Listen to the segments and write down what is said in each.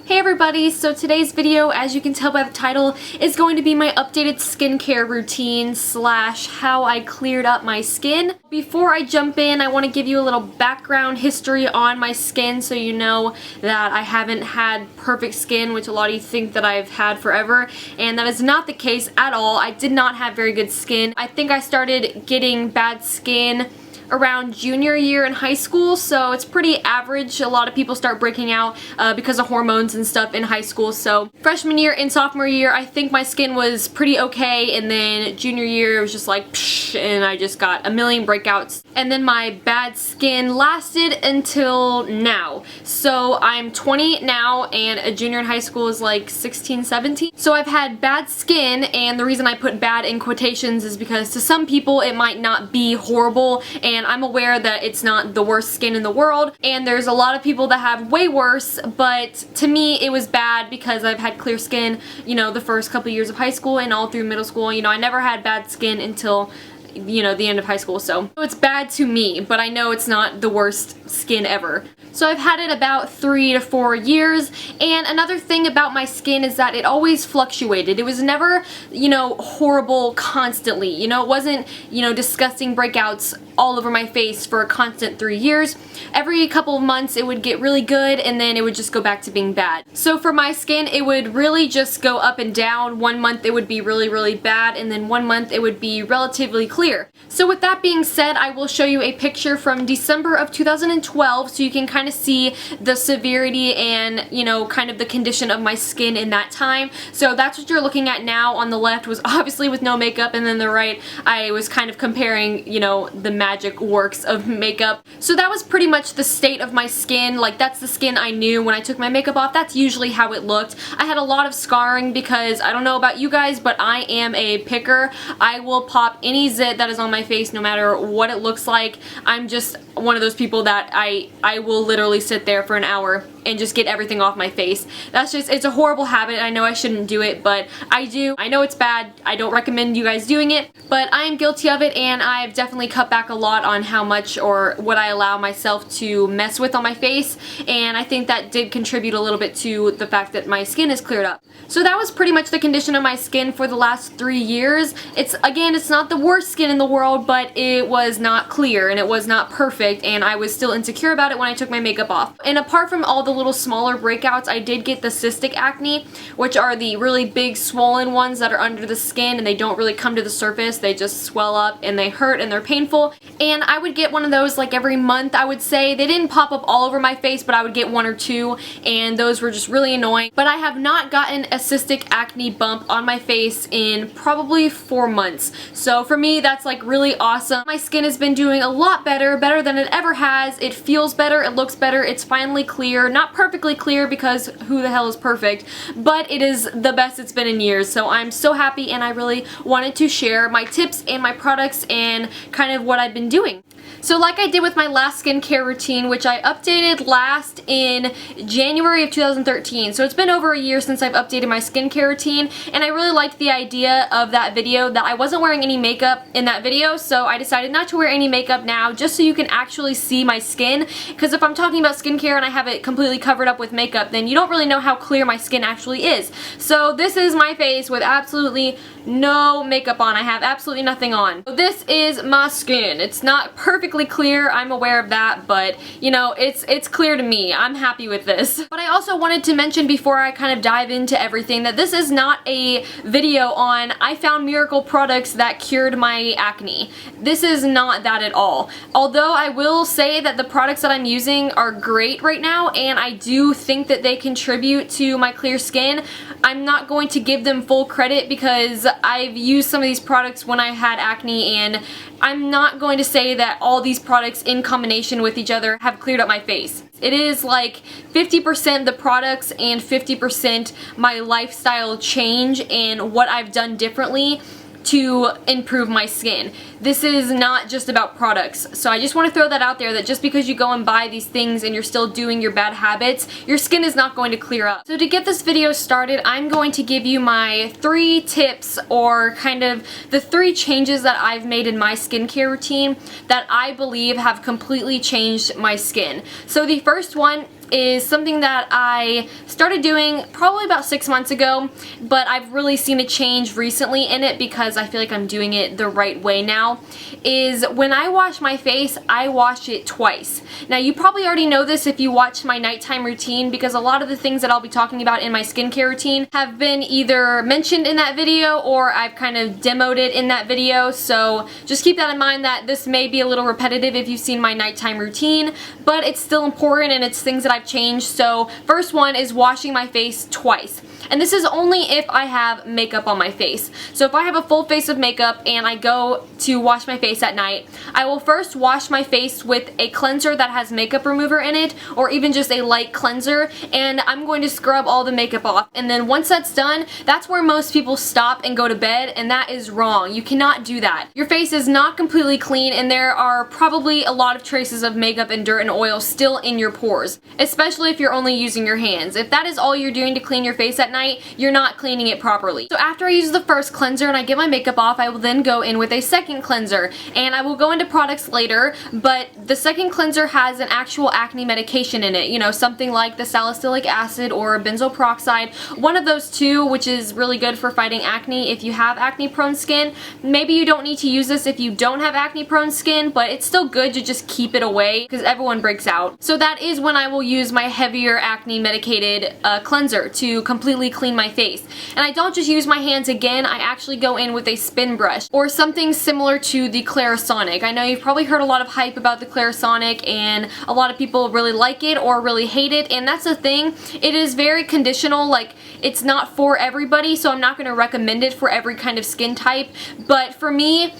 Hey everybody, so today's video, as you can tell by the title, is going to be my updated skincare routine slash how I cleared up my skin. Before I jump in, I want to give you a little background history on my skin so you know that I haven't had perfect skin, which a lot of you think that I've had forever, and that is not the case at all. I did not have very good skin. I think I started getting bad skin around junior year in high school, so it's pretty average. A lot of people start breaking out because of hormones and stuff in high school. So freshman year and sophomore year, I think my skin was pretty okay, and then junior year it was just like psh, and I just got a million breakouts. And then my bad skin lasted until now. So I'm 20 now, and a junior in high school is like 16, 17. So I've had bad skin, and the reason I put bad in quotations is because to some people it might not be horrible, and I'm aware that it's not the worst skin in the world, and there's a lot of people that have way worse, but to me it was bad because I've had clear skin, you know, the first couple years of high school and all through middle school. You know, I never had bad skin until, you know, the end of high school, so it's bad to me, but I know it's not the worst skin ever. So I've had it about 3 to 4 years, and another thing about my skin is that it always fluctuated. It was never, you know, horrible constantly. You know, it wasn't, you know, disgusting breakouts all over my face for a constant 3 years. Every couple of months it would get really good, and then it would just go back to being bad. So for my skin, it would really just go up and down. 1 month it would be really, really bad, and then 1 month it would be relatively clear. So with that being said, I will show you a picture from December of 2012 so you can kind of see the severity and, you know, kind of the condition of my skin in that time. So that's what you're looking at now. On the left was obviously with no makeup, and then the right I was kind of comparing, you know, the magic works of makeup. So that was pretty much the state of my skin. Like, that's the skin I knew when I took my makeup off. That's usually how it looked. I had a lot of scarring because I don't know about you guys, but I am a picker. I will pop any zit that is on my face no matter what it looks like. I'm just one of those people that I will literally sit there for an hour and just get everything off my face. That's just, it's a horrible habit. I know I shouldn't do it, but I do. I know it's bad. I don't recommend you guys doing it, but I am guilty of it, and I've definitely cut back a lot on how much or what I allow myself to mess with on my face, and I think that did contribute a little bit to the fact that my skin is cleared up. So that was pretty much the condition of my skin for the last 3 years. It's, again, it's not the worst skin in the world, but it was not clear and it was not perfect, and I was still insecure about it when I took my makeup off. And apart from all the little smaller breakouts, I did get the cystic acne, which are the really big swollen ones that are under the skin and they don't really come to the surface. They just swell up and they hurt and they're painful. And I would get one of those like every month, I would say. They didn't pop up all over my face, but I would get 1 or 2, and those were just really annoying. But I have not gotten a cystic acne bump on my face in probably 4 months. So for me, that's like really awesome. My skin has been doing a lot better than it ever has. It feels better, it looks better, it's finally clear. Not perfectly clear because who the hell is perfect, but it is the best it's been in years. So I'm so happy, and I really wanted to share my tips and my products and kind of what I've been doing. So like I did with my last skincare routine, which I updated last in January of 2013. So it's been over a year since I've updated my skincare routine, and I really liked the idea of that video that I wasn't wearing any makeup in that video, so I decided not to wear any makeup now just so you can actually see my skin, because if I'm talking about skincare and I have it completely covered up with makeup, then you don't really know how clear my skin actually is. So this is my face with absolutely no makeup on. I have absolutely nothing on. So this is my skin. It's not perfectly clear, I'm aware of that, but you know, it's clear to me. I'm happy with this. But I also wanted to mention before I kind of dive into everything that this is not a video on I found miracle products that cured my acne. This is not that at all. Although I will say that the products that I'm using are great right now, and I do think that they contribute to my clear skin, I'm not going to give them full credit because I've used some of these products when I had acne, and I'm not going to say that all these products in combination with each other have cleared up my face. It is like 50% the products and 50% my lifestyle change and what I've done differently to improve my skin. This is not just about products. So I just want to throw that out there, that just because you go and buy these things and you're still doing your bad habits, your skin is not going to clear up. So to get this video started, I'm going to give you my 3 tips, or kind of the 3 changes that I've made in my skincare routine that I believe have completely changed my skin. So the first one is something that I started doing probably about 6 months ago, but I've really seen a change recently in it because I feel like I'm doing it the right way now, is when I wash my face, I wash it twice. Now you probably already know this if you watch my nighttime routine, because a lot of the things that I'll be talking about in my skincare routine have been either mentioned in that video or I've kind of demoed it in that video, so just keep that in mind that this may be a little repetitive if you've seen my nighttime routine, but it's still important and it's things that I've changed. So first one is washing my face twice. And this is only if I have makeup on my face. So if I have a full face of makeup and I go to wash my face at night, I will first wash my face with a cleanser that has makeup remover in it, or even just a light cleanser, and I'm going to scrub all the makeup off. And then once that's done, that's where most people stop and go to bed, and that is wrong. You cannot do that. Your face is not completely clean, and there are probably a lot of traces of makeup and dirt and oil still in your pores, especially if you're only using your hands. If that is all you're doing to clean your face at night, you're not cleaning it properly. So after I use the first cleanser and I get my makeup off, I will then go in with a second cleanser, and I will go into products later, but the second cleanser has an actual acne medication in it, you know, something like the salicylic acid or benzoyl peroxide, one of those two, which is really good for fighting acne if you have acne prone skin. Maybe you don't need to use this if you don't have acne prone skin, but it's still good to just keep it away because everyone breaks out. So that is when I will use my heavier acne medicated cleanser to completely clean my face. And I don't just use my hands again, I actually go in with a spin brush or something similar to the Clarisonic. I know you've probably heard a lot of hype about the Clarisonic and a lot of people really like it or really hate it, and that's the thing. It is very conditional, like it's not for everybody, so I'm not going to recommend it for every kind of skin type, but for me,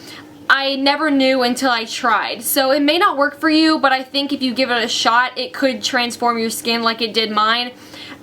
I never knew until I tried. So it may not work for you, but I think if you give it a shot, it could transform your skin like it did mine.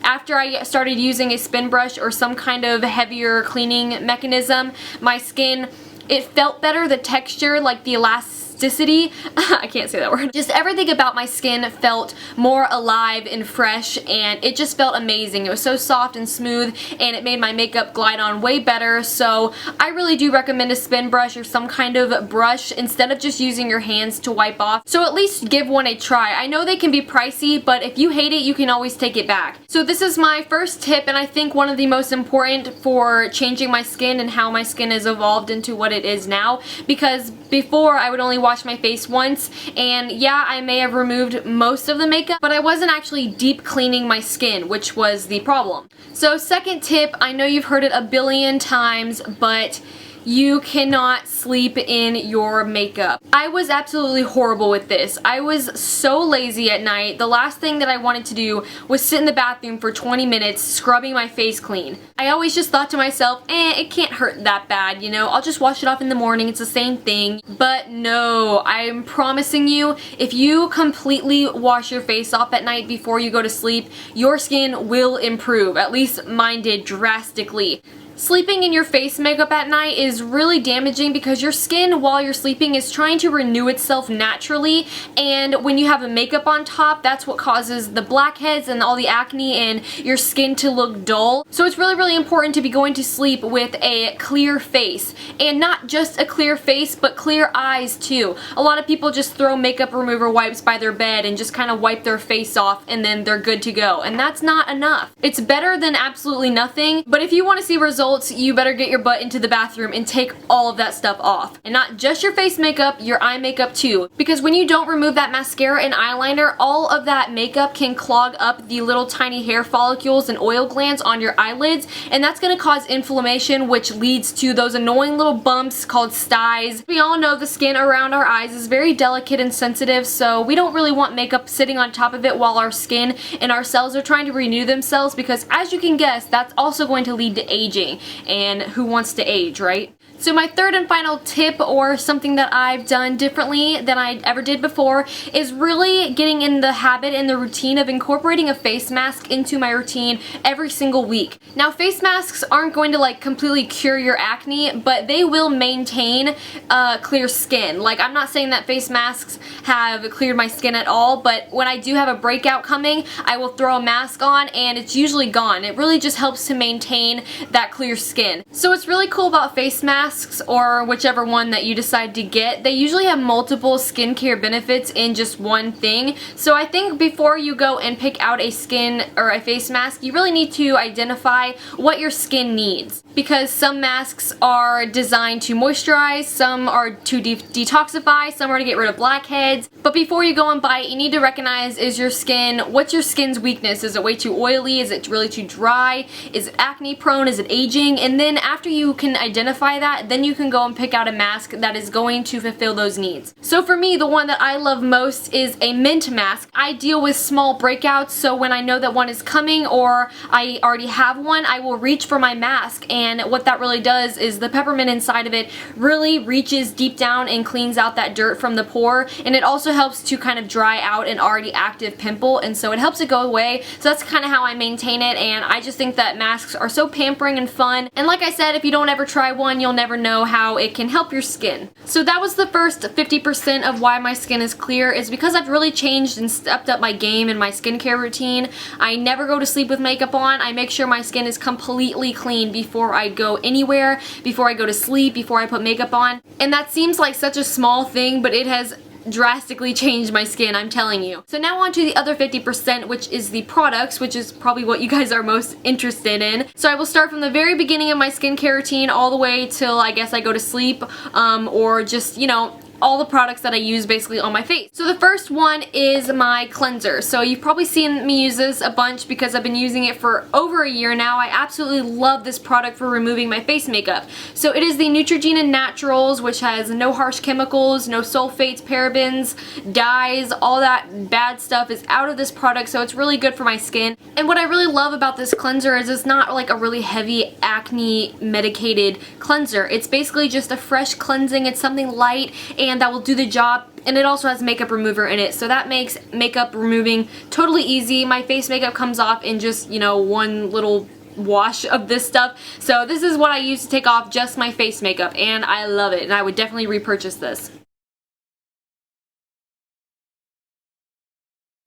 After I started using a spin brush or some kind of heavier cleaning mechanism, my skin, it felt better, the texture, like the elasticity, I can't say that word. Just everything about my skin felt more alive and fresh, and it just felt amazing. It was so soft and smooth, and it made my makeup glide on way better, so I really do recommend a spin brush or some kind of brush instead of just using your hands to wipe off. So at least give one a try. I know they can be pricey, but if you hate it, you can always take it back. So this is my first tip, and I think one of the most important for changing my skin and how my skin has evolved into what it is now, because before I would only wash my face once, and yeah, I may have removed most of the makeup, but I wasn't actually deep cleaning my skin, which was the problem. So second tip, I know you've heard it a billion times, but you cannot sleep in your makeup. I was absolutely horrible with this. I was so lazy at night. The last thing that I wanted to do was sit in the bathroom for 20 minutes scrubbing my face clean. I always just thought to myself, it can't hurt that bad, you know, I'll just wash it off in the morning, it's the same thing. But no, I'm promising you, if you completely wash your face off at night before you go to sleep, your skin will improve. At least mine did drastically. Sleeping in your face makeup at night is really damaging because your skin while you're sleeping is trying to renew itself naturally, and when you have a makeup on top, that's what causes the blackheads and all the acne and your skin to look dull. So it's really important to be going to sleep with a clear face, and not just a clear face but clear eyes too. A lot of people just throw makeup remover wipes by their bed and just kind of wipe their face off and then they're good to go, and that's not enough. It's better than absolutely nothing, but if you want to see results, you better get your butt into the bathroom and take all of that stuff off. And not just your face makeup, your eye makeup too. Because when you don't remove that mascara and eyeliner, all of that makeup can clog up the little tiny hair follicles and oil glands on your eyelids, and that's going to cause inflammation, which leads to those annoying little bumps called styes. We all know the skin around our eyes is very delicate and sensitive, so we don't really want makeup sitting on top of it while our skin and our cells are trying to renew themselves, because as you can guess, that's also going to lead to aging. And who wants to age, right? So my third and final tip, or something that I've done differently than I ever did before, is really getting in the habit and the routine of incorporating a face mask into my routine every single week. Now face masks aren't going to like completely cure your acne, but they will maintain clear skin. Like, I'm not saying that face masks have cleared my skin at all, but when I do have a breakout coming, I will throw a mask on and it's usually gone. It really just helps to maintain that clear skin. So what's really cool about face masks masks, or whichever one that you decide to get, they usually have multiple skincare benefits in just one thing. So I think before you go and pick out a skin or a face mask, you really need to identify what your skin needs, because some masks are designed to moisturize, some are to detoxify, some are to get rid of blackheads. But before you go and buy it, you need to recognize, what's your skin's weakness? Is it way too oily? Is it really too dry? Is it acne prone? Is it aging? And then after you can identify that, then you can go and pick out a mask that is going to fulfill those needs. So for me, the one that I love most is a mint mask. I deal with small breakouts, so when I know that one is coming or I already have one, I will reach for my mask, and what that really does is the peppermint inside of it really reaches deep down and cleans out that dirt from the pore, and it also helps to kind of dry out an already active pimple, and so it helps it go away. So that's kind of how I maintain it, and I just think that masks are so pampering and fun, and like I said, if you don't ever try one, you'll never know how it can help your skin. So that was the first 50% of why my skin is clear, is because I've really changed and stepped up my game in my skincare routine. I never go to sleep with makeup on. I make sure my skin is completely clean before I go anywhere, before I go to sleep, before I put makeup on. And that seems like such a small thing, but it has drastically changed my skin, I'm telling you. So now on to the other 50%, which is the products, which is probably what you guys are most interested in. So I will start from the very beginning of my skincare routine all the way till I guess I go to sleep, or just, you know, all the products that I use basically on my face. So the first one is my cleanser. So you've probably seen me use this a bunch because I've been using it for over a year now. I absolutely love this product for removing my face makeup. So it is the Neutrogena Naturals, which has no harsh chemicals, no sulfates, parabens, dyes, all that bad stuff is out of this product, so it's really good for my skin. And what I really love about this cleanser is it's not like a really heavy acne medicated cleanser. It's basically just a fresh cleansing. It's something light and that will do the job, and it also has makeup remover in it, so that makes makeup removing totally easy. My face makeup comes off in just, you know, one little wash of this stuff. So this is what I use to take off just my face makeup, and I love it, and I would definitely repurchase this.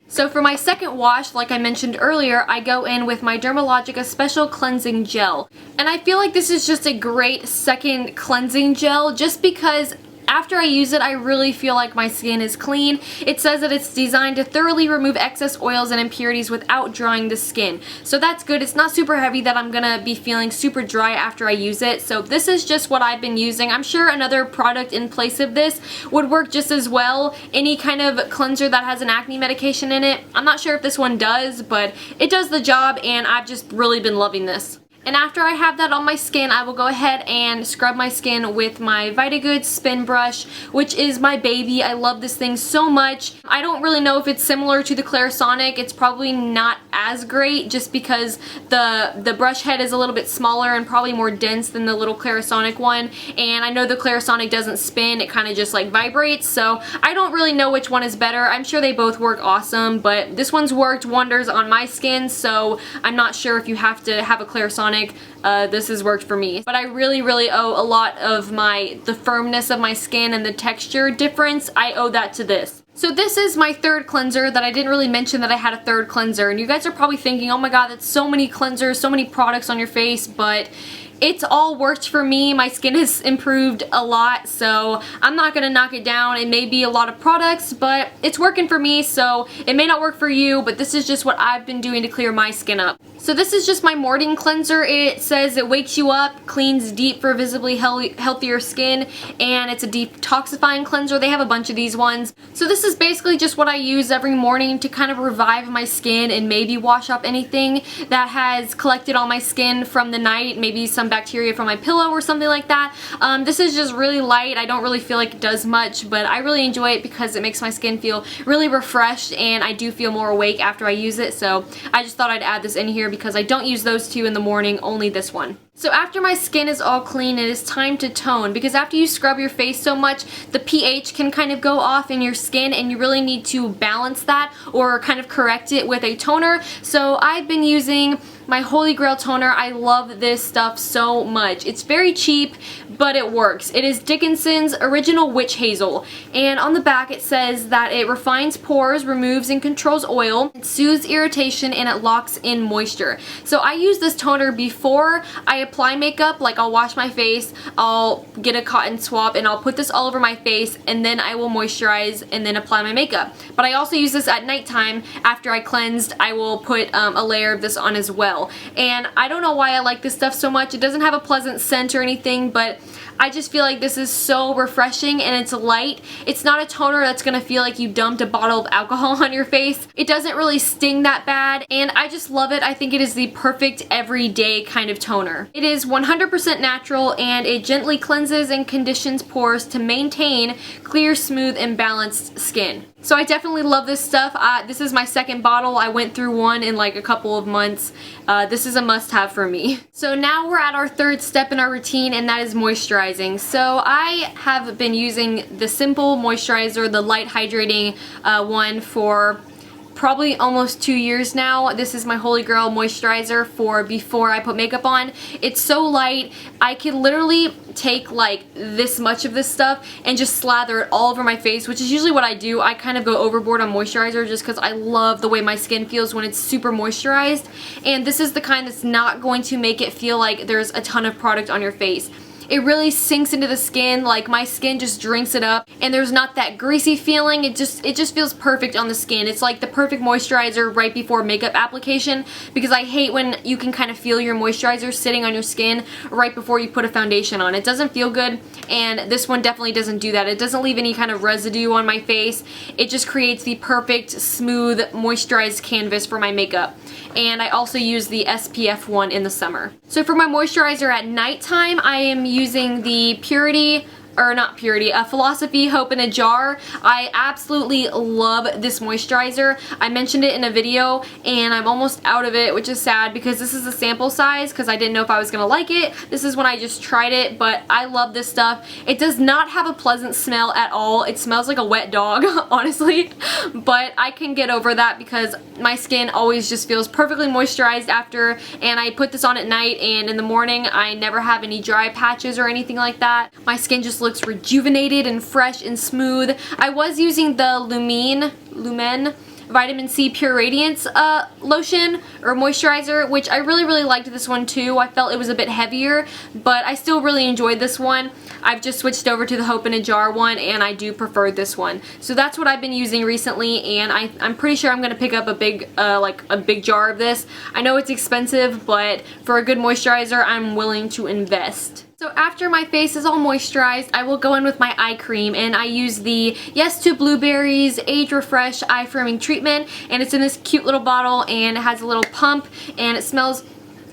So for my second wash, like I mentioned earlier, I go in with my Dermilogica Special Cleansing Gel. And I feel like this is just a great second cleansing gel just because after I use it, I really feel like my skin is clean. It says that it's designed to thoroughly remove excess oils and impurities without drying the skin. So that's good. It's not super heavy that I'm gonna be feeling super dry after I use it. So this is just what I've been using. I'm sure another product in place of this would work just as well. Any kind of cleanser that has an acne medication in it. I'm not sure if this one does, but it does the job, and I've just really been loving this. And after I have that on my skin, I will go ahead and scrub my skin with my Vitagood Spin Brush, which is my baby. I love this thing so much. I don't really know if it's similar to the Clarisonic. It's probably not as great just because the brush head is a little bit smaller and probably more dense than the little Clarisonic one. And I know the Clarisonic doesn't spin, it kind of just like vibrates, so I don't really know which one is better. I'm sure they both work awesome, but this one's worked wonders on my skin, so I'm not sure if you have to have a Clarisonic. This has worked for me. But I really owe a lot of the firmness of my skin and the texture difference, I owe that to this. So this is my third cleanser that I didn't really mention that I had a third cleanser. And you guys are probably thinking, oh my god, that's so many cleansers, so many products on your face, but it's all worked for me. My skin has improved a lot, so I'm not gonna knock it down. It may be a lot of products, but it's working for me, so it may not work for you, but this is just what I've been doing to clear my skin up. So this is just my morning cleanser. It says it wakes you up, cleans deep for visibly healthier skin, and it's a detoxifying cleanser. They have a bunch of these ones. So this is basically just what I use every morning to kind of revive my skin and maybe wash up anything that has collected on my skin from the night, maybe some bacteria from my pillow or something like that. This is just really light. I don't really feel like it does much, but I really enjoy it because it makes my skin feel really refreshed, and I do feel more awake after I use it, so I just thought I'd add this in here because I don't use those two in the morning, only this one. So after my skin is all clean, it is time to tone, because after you scrub your face so much, the pH can kind of go off in your skin, and you really need to balance that or kind of correct it with a toner. So I've been using my Holy Grail toner. I love this stuff so much. It's very cheap, but it works. It is Dickinsons Original Witch Hazel, and on the back it says that it refines pores, removes and controls oil, it soothes irritation, and it locks in moisture. So I use this toner before I apply makeup, like I'll wash my face, I'll get a cotton swab, and I'll put this all over my face, and then I will moisturize and then apply my makeup. But I also use this at nighttime. After I cleansed, I will put a layer of this on as well. And I don't know why I like this stuff so much. It doesn't have a pleasant scent or anything, but I just feel like this is so refreshing and it's light. It's not a toner that's gonna feel like you dumped a bottle of alcohol on your face. It doesn't really sting that bad, and I just love it. I think it is the perfect everyday kind of toner. It is 100% natural, and it gently cleanses and conditions pores to maintain clear, smooth, and balanced skin. So I definitely love this stuff. This is my second bottle. I went through one in like a couple of months. This is a must-have for me. So now we're at our third step in our routine, and that is moisturizing. So I have been using the Simple Moisturizer, the light hydrating one, for probably almost 2 years now. This is my Holy Grail moisturizer for before I put makeup on. It's so light. I can literally take like this much of this stuff and just slather it all over my face, which is usually what I do. I kind of go overboard on moisturizer just because I love the way my skin feels when it's super moisturized. And this is the kind that's not going to make it feel like there's a ton of product on your face. It really sinks into the skin, like my skin just drinks it up, and there's not that greasy feeling. It just feels perfect on the skin. It's like the perfect moisturizer right before makeup application, because I hate when you can kind of feel your moisturizer sitting on your skin right before you put a foundation on. It doesn't feel good, and this one definitely doesn't do that. It doesn't leave any kind of residue on my face. It just creates the perfect, smooth, moisturized canvas for my makeup. And I also use the SPF one in the summer. So for my moisturizer at nighttime, I am using the Philosophy Hope in a Jar. I absolutely love this moisturizer. I mentioned it in a video, and I'm almost out of it, which is sad because this is a sample size because I didn't know if I was gonna like it. This is when I just tried it, but I love this stuff. It does not have a pleasant smell at all. It smells like a wet dog, honestly, but I can get over that because my skin always just feels perfectly moisturized after, and I put this on at night, and in the morning I never have any dry patches or anything like that. My skin just looks rejuvenated and fresh and smooth. I was using the Lumene Vitamin C Pure Radiance lotion or moisturizer, which I really liked this one too. I felt it was a bit heavier, but I still really enjoyed this one. I've just switched over to the Hope in a Jar one, and I do prefer this one. So that's what I've been using recently, and I'm pretty sure I'm gonna pick up a big big jar of this. I know it's expensive, but for a good moisturizer, I'm willing to invest. So after my face is all moisturized, I will go in with my eye cream, and I use the Yes to Blueberries Age Refresh Eye Firming Treatment, and it's in this cute little bottle, and it has a little pump, and it smells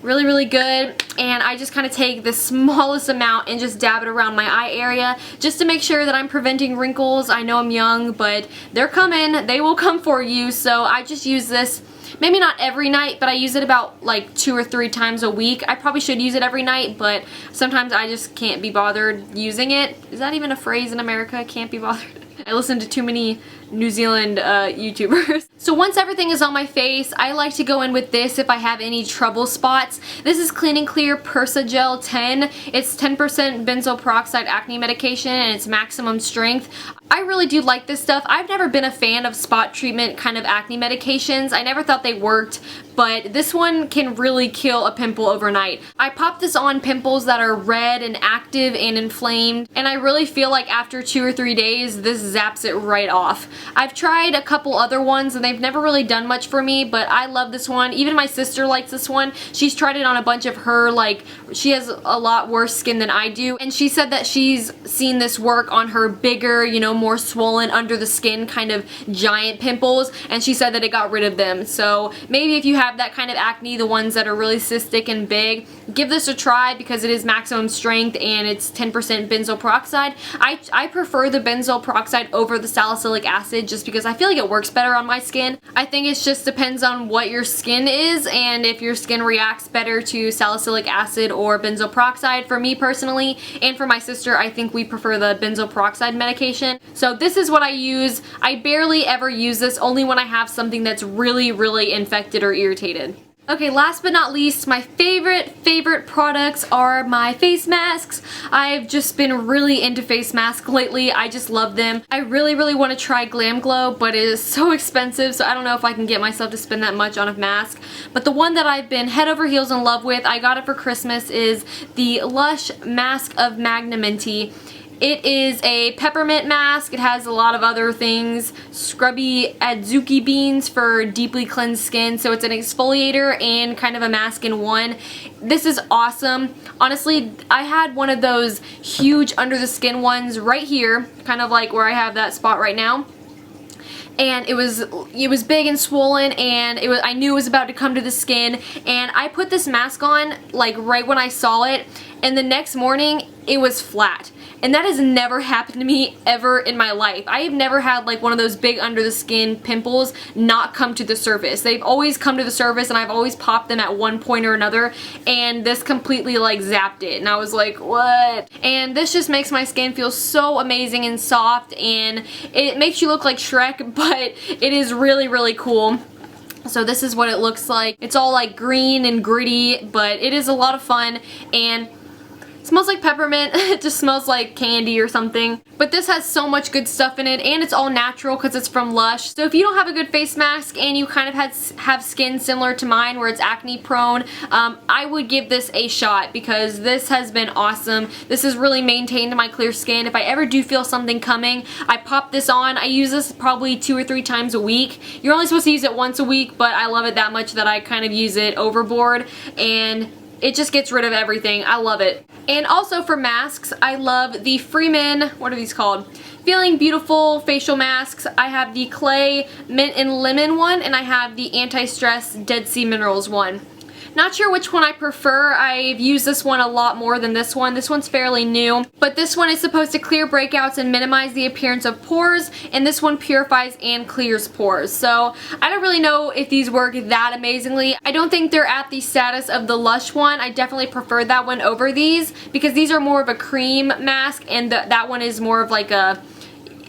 really good, and I just kind of take the smallest amount and just dab it around my eye area just to make sure that I'm preventing wrinkles. I know I'm young, but they're coming. They will come for you, so I just use this. Maybe not every night, but I use it about like 2 or 3 times a week. I probably should use it every night, but sometimes I just can't be bothered using it. Is that even a phrase in America? Can't be bothered? I listen to too many New Zealand YouTubers. So once everything is on my face, I like to go in with this if I have any trouble spots. This is Clean and Clear Persa-Gel 10. It's 10% benzoyl peroxide acne medication, and it's maximum strength. I really do like this stuff. I've never been a fan of spot treatment kind of acne medications. I never thought they worked, but this one can really kill a pimple overnight. I pop this on pimples that are red and active and inflamed, and I really feel like after 2 or 3 days, this zaps it right off. I've tried a couple other ones, and they've never really done much for me, but I love this one. Even my sister likes this one. She's tried it on a bunch of her, like, she has a lot worse skin than I do, and she said that she's seen this work on her bigger, you know, more swollen under the skin kind of giant pimples, and she said that it got rid of them. So maybe if you have that kind of acne, the ones that are really cystic and big, give this a try because it is maximum strength and it's 10% benzoyl peroxide. I prefer the benzoyl peroxide over the salicylic acid just because I feel like it works better on my skin. I think it just depends on what your skin is and if your skin reacts better to salicylic acid or benzoyl peroxide. For me personally, and for my sister, I think we prefer the benzoyl peroxide medication. So this is what I use. I barely ever use this, only when I have something that's really infected or irritated. Okay, last but not least, my favorite products are my face masks. I've just been really into face masks lately. I just love them. I really want to try Glam Glow, but it is so expensive, so I don't know if I can get myself to spend that much on a mask. But the one that I've been head over heels in love with, I got it for Christmas, is the Lush Mask of Magnaminty. It is a peppermint mask. It has a lot of other things. Scrubby adzuki beans for deeply cleansed skin. So it's an exfoliator and kind of a mask in one. This is awesome. Honestly, I had one of those huge under the skin ones right here, kind of like where I have that spot right now. And it was big and swollen, and I knew it was about to come to the skin, and I put this mask on like right when I saw it, and the next morning it was flat. And that has never happened to me ever in my life. I have never had like one of those big under the skin pimples not come to the surface. They've always come to the surface, and I've always popped them at one point or another, and this completely like zapped it, and I was like, what? And this just makes my skin feel so amazing and soft, and it makes you look like Shrek, but it is really cool. So this is what it looks like. It's all like green and gritty, but it is a lot of fun, and it smells like peppermint. It just smells like candy or something. But this has so much good stuff in it, and it's all natural because it's from Lush. So if you don't have a good face mask and you kind of have skin similar to mine where it's acne prone, I would give this a shot because this has been awesome. This has really maintained my clear skin. If I ever do feel something coming, I pop this on. I use this probably 2 or 3 times a week. You're only supposed to use it once a week, but I love it that much that I kind of use it overboard, and it just gets rid of everything. I love it. And also for masks, I love the Freeman, what are these called? Feeling Beautiful facial masks. I have the Clay Mint and Lemon one, and I have the Anti-Stress Dead Sea Minerals one. Not sure which one I prefer. I've used this one a lot more than this one. This one's fairly new, but this one is supposed to clear breakouts and minimize the appearance of pores, and this one purifies and clears pores. So I don't really know if these work that amazingly. I don't think they're at the status of the Lush one. I definitely prefer that one over these because these are more of a cream mask, and that one is more of like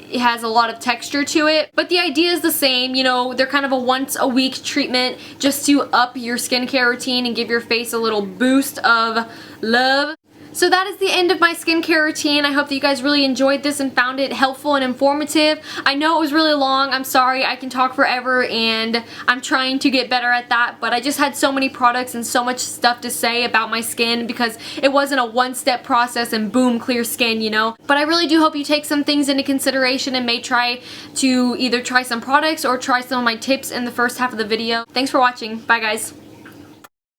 it has a lot of texture to it. But the idea is the same, you know, they're kind of a once a week treatment just to up your skincare routine and give your face a little boost of love. So that is the end of my skincare routine. I hope that you guys really enjoyed this and found it helpful and informative. I know it was really long. I'm sorry. I can talk forever, and I'm trying to get better at that, but I just had so many products and so much stuff to say about my skin because it wasn't a one-step process and boom, clear skin, you know. But I really do hope you take some things into consideration and may try to either try some products or try some of my tips in the first half of the video. Thanks for watching. Bye, guys.